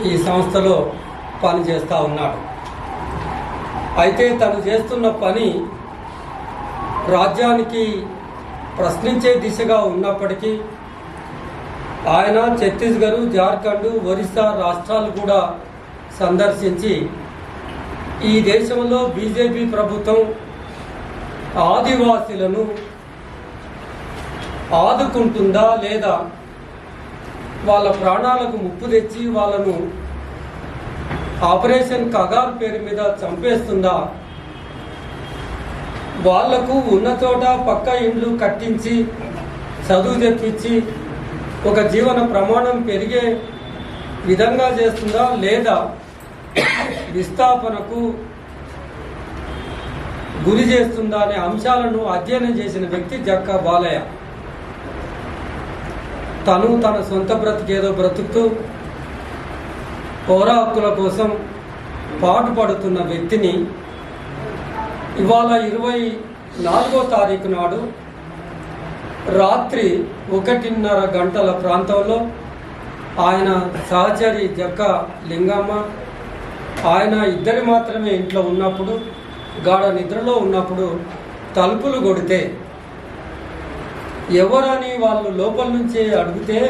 ఈ సంస్థలో పనిచేస్తూ ఉన్నాడు. అయితే తను చేస్తున్న పని రాజ్యానికి ప్రశ్నించే దిశగా ఉన్నప్పటికీ ఆయన ఛత్తీస్గఢ్, జార్ఖండ్, ఒరిస్సా రాష్ట్రాలు కూడా సందర్శించి ఈ దేశంలో బీజేపీ ప్రభుత్వం ఆదివాసీలను ఆదుకుంటుందా లేదా వాళ్ళ ప్రాణాలకు ముప్పు తెచ్చి వాళ్ళను ఆపరేషన్ కగార్ పేరు మీద చంపేస్తుందా, వాళ్లకు ఉన్న చోట పక్క ఇండ్లు కట్టించి చదువు తెప్పించి ఒక జీవన ప్రమాణం పెరిగే విధంగా చేస్తుందా లేదా విస్థాపనకు గురి చేస్తుందా అనే అంశాలను అధ్యయనం చేసిన వ్యక్తి జక్కా బాలయ్య. తను తన సొంత బ్రతికేదో బ్రతుకుతూ పౌర హక్కుల కోసం పాటుపడుతున్న వ్యక్తిని ఇవాళ 24వ తారీఖు నాడు రాత్రి 1:30 గంటల ప్రాంతంలో ఆయన సహచరి జక్కా లింగమ్మ, ఆయన ఇద్దరు మాత్రమే ఇంట్లో ఉన్నప్పుడు, గాఢ నిద్రలో ఉన్నప్పుడు తలుపులు కొడితే ఎవరని వాళ్ళు లోపల నుంచే అడిగితే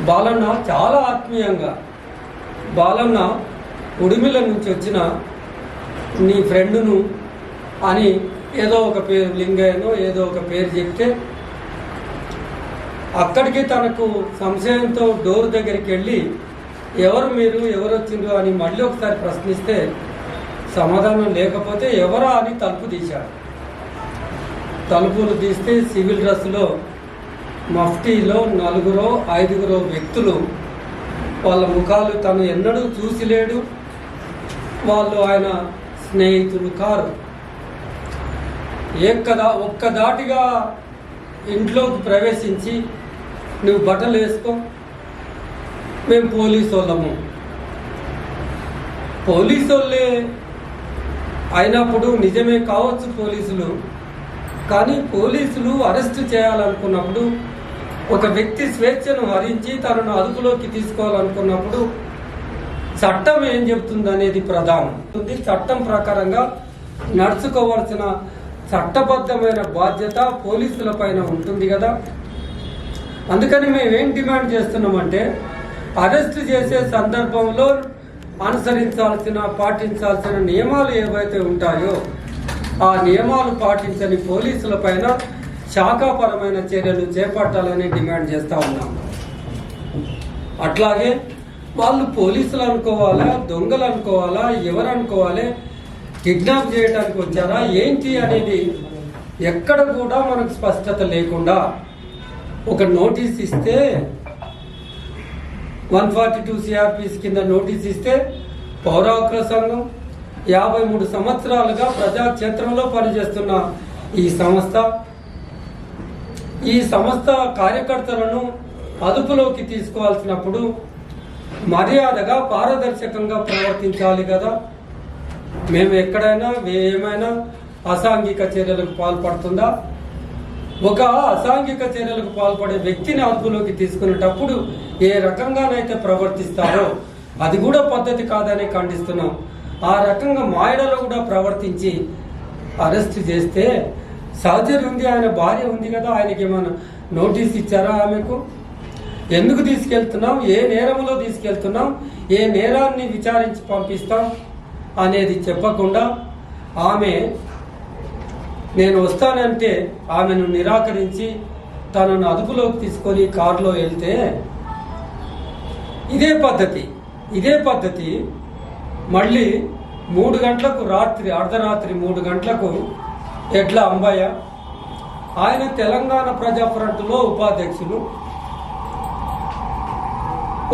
బాలన్న చాలా ఆత్మీయంగా, బాలన్న ఉడిమిల నుంచి వచ్చిన నీ ఫ్రెండును అని ఏదో ఒక పేరు, లింగయ్యనో ఏదో ఒక పేరు చెప్తే అక్కడికి తనకు సంశయంతో డోర్ దగ్గరికి వెళ్ళి ఎవరు మీరు, ఎవరు వచ్చిండ్రు అని మళ్ళీ ఒకసారి ప్రశ్నిస్తే సమాధానం లేకపోతే ఎవరా అని తలుపు తీశాడు. తలుపులు తీస్తే సివిల్ డ్రెస్లో మఫ్టీలో 4-5 వ్యక్తులు, వాళ్ళ ముఖాలు తను ఎన్నడూ చూసి లేడు, వాళ్ళు ఆయన స్నేహితులు కారు. ఒక్కదాటిగా ఇంట్లోకి ప్రవేశించి నువ్వు బట్టలు వేసుకో, మేము పోలీసు వాళ్ళము, పోలీసు వాళ్ళే అయినప్పుడు నిజమే కావచ్చు పోలీసులు, కానీ పోలీసులు అరెస్ట్ చేయాలనుకున్నప్పుడు ఒక వ్యక్తి స్వేచ్ఛను హరించి తనను అదుపులోకి తీసుకోవాలనుకున్నప్పుడు చట్టం ఏం చెప్తుంది అనేది ప్రధానం. చట్టం ప్రకారంగా నడుచుకోవాల్సిన చట్టబద్ధమైన బాధ్యత పోలీసుల పైన ఉంటుంది కదా. అందుకని మేమేం డిమాండ్ చేస్తున్నామంటే అరెస్ట్ చేసే సందర్భంలో అనుసరించాల్సిన, పాటించాల్సిన నియమాలు ఏవైతే ఉంటాయో ఆ నియమాలు పాటించని పోలీసుల పైన శాఖాపరమైన చర్యలు చేపట్టాలని డిమాండ్ చేస్తూ ఉన్నాం. అట్లాగే వాళ్ళు పోలీసులు అనుకోవాలా, దొంగలు అనుకోవాలా, ఎవరు అనుకోవాలి, కిడ్నాప్ చేయడానికి వచ్చారా ఏంటి అనేది ఎక్కడ కూడా మనకు స్పష్టత లేకుండా ఒక నోటీస్ ఇస్తే 142 CRPS కింద నోటీస్ ఇస్తే పౌర హక్కుల సంఘం 53 సంవత్సరాలుగా ప్రజాక్షేత్రంలో పనిచేస్తున్న ఈ సంస్థ కార్యకర్తలను అదుపులోకి తీసుకోవాల్సినప్పుడు మర్యాదగా పారదర్శకంగా ప్రవర్తించాలి కదా. మేము ఎక్కడైనా ఏమైనా అసాంఘిక చర్యలకు పాల్పడుతుందా? ఒక అసాంఘిక చర్యలకు పాల్పడే వ్యక్తిని అదుపులోకి తీసుకునేటప్పుడు ఏ రకంగానైతే ప్రవర్తిస్తారో అది కూడా పద్ధతి కాదని ఖండిస్తున్నాం. ఆ రకంగా మాయడలో కూడా ప్రవర్తించి అరెస్ట్ చేస్తే సహచరి ఉంది, ఆయన భార్య ఉంది కదా, ఆయనకి ఏమైనా నోటీస్ ఇచ్చారా? ఆమెకు ఎందుకు తీసుకెళ్తున్నాం, ఏ నేరంలో తీసుకెళ్తున్నాం, ఏ నేరాన్ని విచారించి పంపిస్తాం అనేది చెప్పకుండా ఆమె నేను వస్తానంటే ఆమెను నిరాకరించి తనను అదుపులోకి తీసుకొని కారులో వెళ్తే ఇదే పద్ధతి మళ్ళీ 3 గంటలకు అర్ధరాత్రి 3 గంటలకు ఎడ్ల అంబయ్య, ఆయన తెలంగాణ ప్రజా ఫ్రంట్లో ఉపాధ్యక్షులు,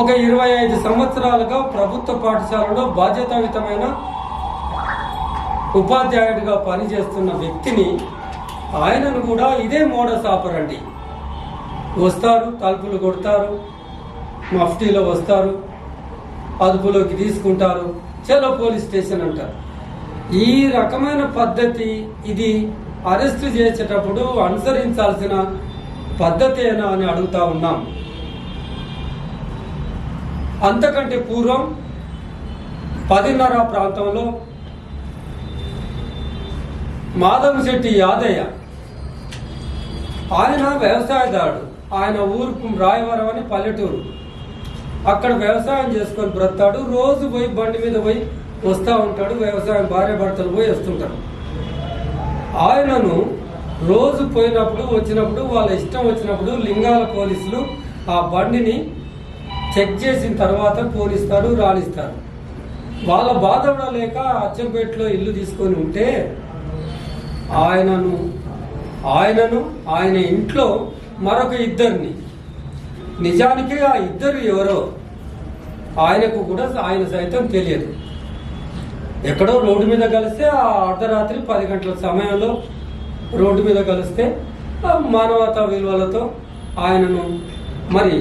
ఒక 25 సంవత్సరాలుగా ప్రభుత్వ పాఠశాలలో బాధ్యతాయుతమైన ఉపాధ్యాయుడిగా పనిచేస్తున్న వ్యక్తిని, ఆయనను కూడా ఇదే మోడస్ ఆపరండి. వస్తారు, తలుపులు కొడతారు, మఫ్టీలో వస్తారు, అదుపులోకి తీసుకుంటారు, చలో పోలీస్ స్టేషన్ అంటారు. ఈ రకమైన పద్ధతి ఇది అరెస్టు చేసేటప్పుడు అనుసరించాల్సిన పద్ధతేనా అని అడుగుతా ఉన్నాం. అంతకంటే పూర్వం 10:30 ప్రాంతంలో మాధవశెట్టి యాదయ్య, ఆయన వ్యవసాయదారుడు. ఆయన ఊరు రాయవరం అని పల్లెటూరు. అక్కడ వ్యవసాయం చేసుకొని బ్రతాడు. రోజు పోయి బండి మీద పోయి వస్తూ ఉంటాడు. వ్యవసాయం భార్య భర్తలు పోయి వస్తుంటారు. ఆయనను రోజు పోయినప్పుడు వచ్చినప్పుడు వాళ్ళ ఇష్టం వచ్చినప్పుడు లింగాల పోలీసులు ఆ బండిని చెక్ చేసిన తర్వాత పోనిస్తారు, రాణిస్తారు. వాళ్ళ బాధపడలేక అచ్చంపేటలో ఇల్లు తీసుకొని ఉంటే ఆయనను ఆయన ఇంట్లో మరొక ఇద్దరిని, నిజానికి ఆ ఇద్దరు ఎవరో ఆయనకు కూడా ఆయన సైతం తెలియదు. ఎక్కడో రోడ్డు మీద కలిస్తే ఆ అర్ధరాత్రి 10 గంటల సమయంలో రోడ్డు మీద కలిస్తే మానవతా విలువలతో ఆయనను మరి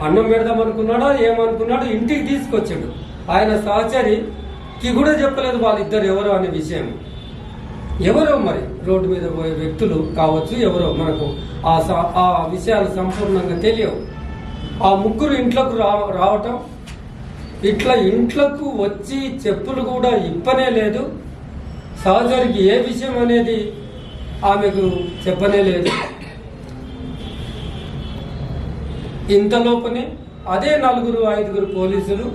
అన్నం పెడదామనుకున్నాడా ఏమనుకున్నాడో ఇంటికి తీసుకొచ్చాడు. ఆయన సహచరికి కూడా చెప్పలేదు వాళ్ళిద్దరు ఎవరో అనే విషయం. ఎవరో మరి రోడ్డు మీద పోయే వ్యక్తులు కావచ్చు, ఎవరో మనకు ఆ విషయాలు సంపూర్ణంగా తెలియవు. ఆ ముగ్గురు ఇంట్లోకి రావటం, ఇట్లా ఇంట్లోకి వచ్చి చెప్పులు కూడా ఇప్పనే లేదు. సహచరికి ఏ విషయం అనేది ఆమెకు చెప్పనే లేదు. ఇంతలోపనే అదే 4-5 పోలీసులు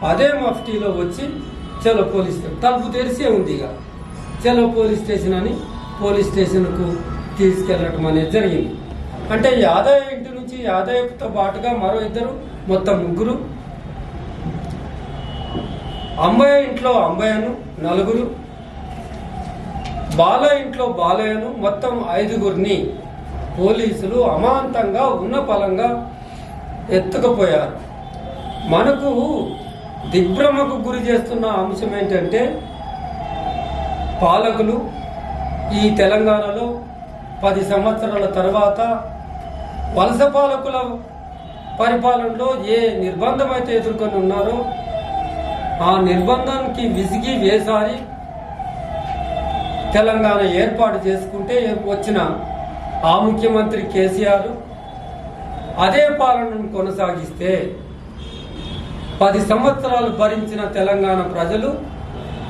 అదే మఫ్టీలో వచ్చి చలో పోలీస్ తలుపు తెరిసే ఉంది, ఇక చలో పోలీస్ స్టేషన్ అని పోలీస్ స్టేషన్కు తీసుకెళ్ళటం అనేది జరిగింది. అంటే యాదయ్య ఇంటి నుంచి యాదయ్యతో పాటుగా మరో ఇద్దరు, మొత్తం 3. అంబయ్య ఇంట్లో అంబయ్యను 4, బాలయ్య ఇంట్లో బాలయ్యను మొత్తం 5 పోలీసులు అమాంతంగా ఉన్న పలంగా ఎత్తుకుపోయారు. మనకు దిగ్భ్రమకు గురి చేస్తున్న అంశం ఏంటంటే పాలకులు ఈ తెలంగాణలో 10 సంవత్సరాల తర్వాత వలస పాలకుల పరిపాలనలో ఏ నిర్బంధం అయితే ఎదుర్కొని ఉన్నారో ఆ నిర్బంధానికి విసిగి వేసారి తెలంగాణ ఏర్పాటు చేసుకుంటే వచ్చిన ఆ ముఖ్యమంత్రి కేసీఆర్ అదే పాలనను కొనసాగిస్తే 10 సంవత్సరాలు భరించిన తెలంగాణ ప్రజలు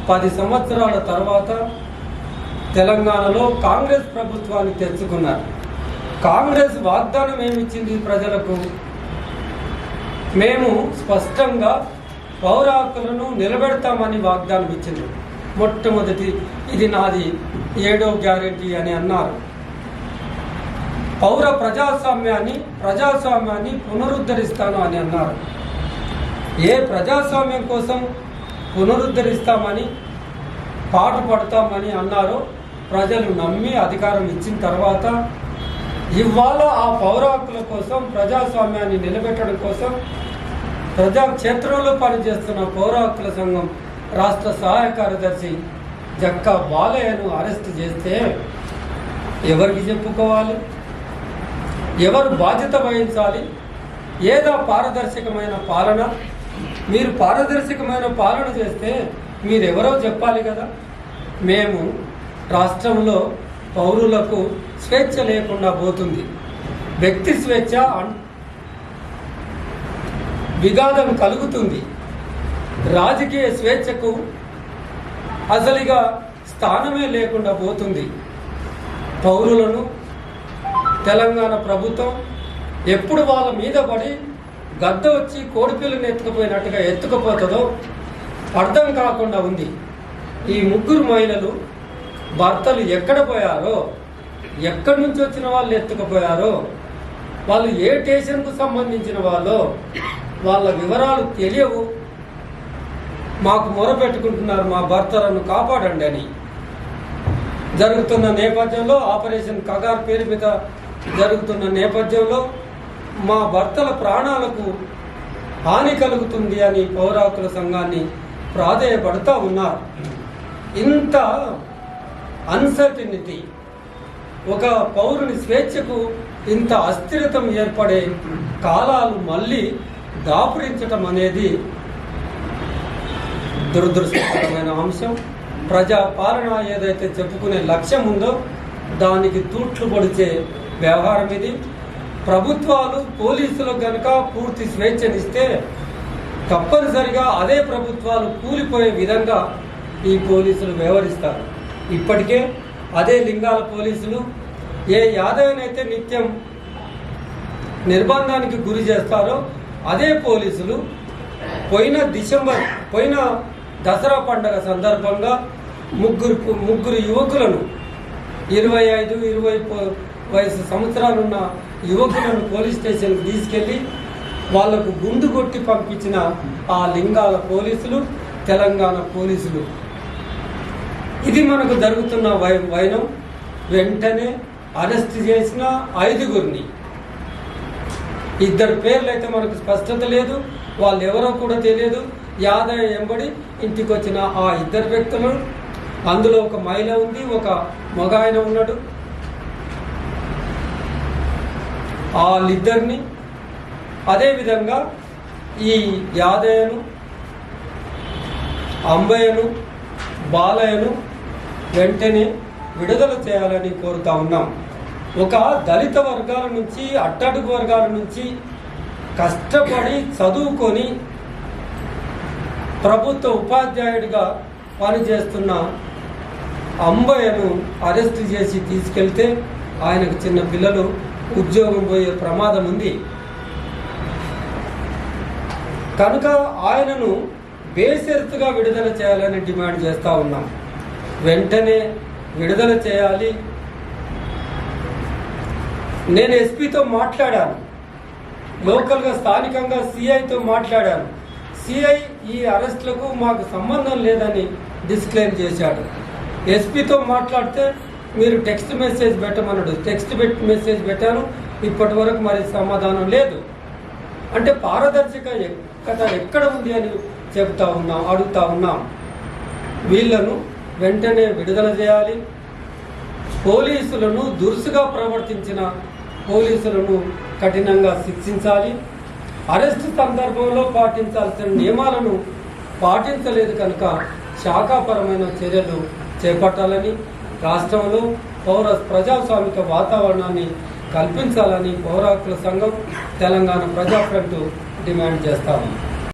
10 సంవత్సరాల తర్వాత తెలంగాణలో కాంగ్రెస్ ప్రభుత్వాన్ని తెచ్చుకున్నారు. కాంగ్రెస్ వాగ్దానం ఏమిచ్చింది ప్రజలకు? మేము స్పష్టంగా పౌర హక్కులను నిలబెడతామని వాగ్దానం ఇచ్చింది. మొట్టమొదటి ఇది నాది 7వ గ్యారెంటీ అని అన్నారు. పౌర ప్రజాస్వామ్యాన్ని పునరుద్ధరిస్తాను అని అన్నారు. ఏ ప్రజాస్వామ్యం కోసం పునరుద్ధరిస్తామని పాటుపడతామని అన్నారో ప్రజలు నమ్మి అధికారం ఇచ్చిన తర్వాత ఇవాళ ఆ పౌర హక్కుల కోసం, ప్రజాస్వామ్యాన్ని నిలబెట్టడం కోసం ప్రజాక్షేత్రంలో పనిచేస్తున్న పౌర హక్కుల సంఘం రాష్ట్ర సహాయ కార్యదర్శి జక్కా బాలయ్యను అరెస్ట్ చేస్తే ఎవరికి చెప్పుకోవాలి? ఎవరు బాధ్యత వహించాలి? ఏదా పారదర్శకమైన పాలన? మీరు పారదర్శకమైన పాలన చేస్తే మీరెవరో చెప్పాలి కదా. మేము రాష్ట్రంలో పౌరులకు స్వేచ్ఛ లేకుండా పోతుంది. వ్యక్తి స్వేచ్ఛ విఘాతం కలుగుతుంది. రాజకీయ స్వేచ్ఛకు అసలుగా స్థానమే లేకుండా పోతుంది. పౌరులను తెలంగాణ ప్రభుత్వం ఎప్పుడు వాళ్ళ మీద పడి గద్ద వచ్చి కోడిపిల్లని ఎత్తుకుపోయినట్టుగా ఎత్తుకుపోతుందో అర్థం కాకుండా ఉంది. ఈ 3 మహిళలు భర్తలు ఎక్కడ పోయారో, ఎక్కడి నుంచి వచ్చిన వాళ్ళు ఎత్తుకుపోయారో, వాళ్ళు ఏ స్టేషన్కు సంబంధించిన వాళ్ళో వాళ్ళ వివరాలు తెలియవు. మాకు మొరపెట్టుకుంటున్నారు మా భర్తలను కాపాడండి అని. జరుగుతున్న నేపథ్యంలో ఆపరేషన్ కగార్ పేరు మీద జరుగుతున్న నేపథ్యంలో మా భర్తల ప్రాణాలకు హాని కలుగుతుంది అని పౌర హక్కుల సంఘాన్ని ప్రాధేయపడుతూ ఉన్నారు. ఇంత అన్సర్టినిటీ, ఒక పౌరుని స్వేచ్ఛకు ఇంత అస్థిరతం ఏర్పడే కాలాలు మళ్ళీ దాపురించటం అనేది దురదృష్టకరమైన అంశం. ప్రజా పాలన ఏదైతే చెప్పుకునే లక్ష్యం ఉందో దానికి తూట్లు పొడిచే వ్యవహారం ఇది. ప్రభుత్వాలు పోలీసులకు కనుక పూర్తి స్వేచ్ఛనిస్తే తప్పనిసరిగా అదే ప్రభుత్వాలు కూలిపోయే విధంగా ఈ పోలీసులు వ్యవహరిస్తారు. ఇప్పటికే అదే లింగాల పోలీసులు ఏ యాదవ్నైతే నిత్యం నిర్బంధానికి గురి చేస్తారో అదే పోలీసులు పోయిన దసరా పండుగ సందర్భంగా ముగ్గురు యువకులను 25-20 వయసు సంవత్సరాలున్న యువకులను పోలీస్ స్టేషన్కి తీసుకెళ్లి వాళ్లకు గుండు కొట్టి పంపించిన ఆ లింగాల పోలీసులు, తెలంగాణ పోలీసులు. ఇది మనకు జరుగుతున్న వైనం. వెంటనే అరెస్ట్ చేసిన 5గురిని, 2 పేర్లు అయితే మనకు స్పష్టత లేదు, వాళ్ళు ఎవరో కూడా తెలియదు. యాదవ్ ఎంబడి ఇంటికి వచ్చిన ఆ 2 వ్యక్తులు, అందులో ఒక మహిళ ఉంది, ఒక మగ ఆయన ఉన్నాడు. వాళ్ళిద్దరిని అదేవిధంగా ఈ యాదయ్యను, అంబయ్యను, బాలయ్యను వెంటనే విడుదల చేయాలని కోరుతా ఉన్నాం. ఒక దళిత వర్గాల నుంచి, అట్టడుగు వర్గాల నుంచి కష్టపడి చదువుకొని ప్రభుత్వ ఉపాధ్యాయుడిగా పనిచేస్తున్న అంబయ్యను అరెస్ట్ చేసి తీసుకెళ్తే ఆయనకు చిన్న పిల్లలు ఉద్యోగం పోయే ప్రమాదం ఉంది. కనుక ఆయనను బేషరతుగా విడుదల చేయాలని డిమాండ్ చేస్తూ ఉన్నాం. వెంటనే విడుదల చేయాలి. నేను ఎస్పీతో మాట్లాడాను, లోకల్గా స్థానికంగా సిఐతో మాట్లాడాను. సిఐ ఈ అరెస్టులకు మాకు సంబంధం లేదని డిస్క్లెయిమ్ చేశాడు. ఎస్పీతో మాట్లాడితే మీరు టెక్స్ట్ మెసేజ్ పెట్టమన్నాడు. టెక్స్ట్ మెసేజ్ పెట్టాను, ఇప్పటి వరకు మరి సమాధానం లేదు. అంటే పారదర్శకత ఎక్కడ ఉంది అని అడుగుతా ఉన్నాం. వీళ్లను వెంటనే విడుదల చేయాలి. పోలీసులను దురుసుగా ప్రవర్తించిన పోలీసులను కఠినంగా శిక్షించాలి. అరెస్టు సందర్భంలో పాటించాల్సిన నియమాలను పాటించలేదు కనుక శాఖాపరమైన చర్యలు చేపట్టాలని, రాష్ట్రంలో ప్రజాస్వామిక వాతావరణాన్ని కల్పించాలని పౌర హక్కుల సంఘం, తెలంగాణ ప్రజా ఫ్రంట్ డిమాండ్ చేస్తాము.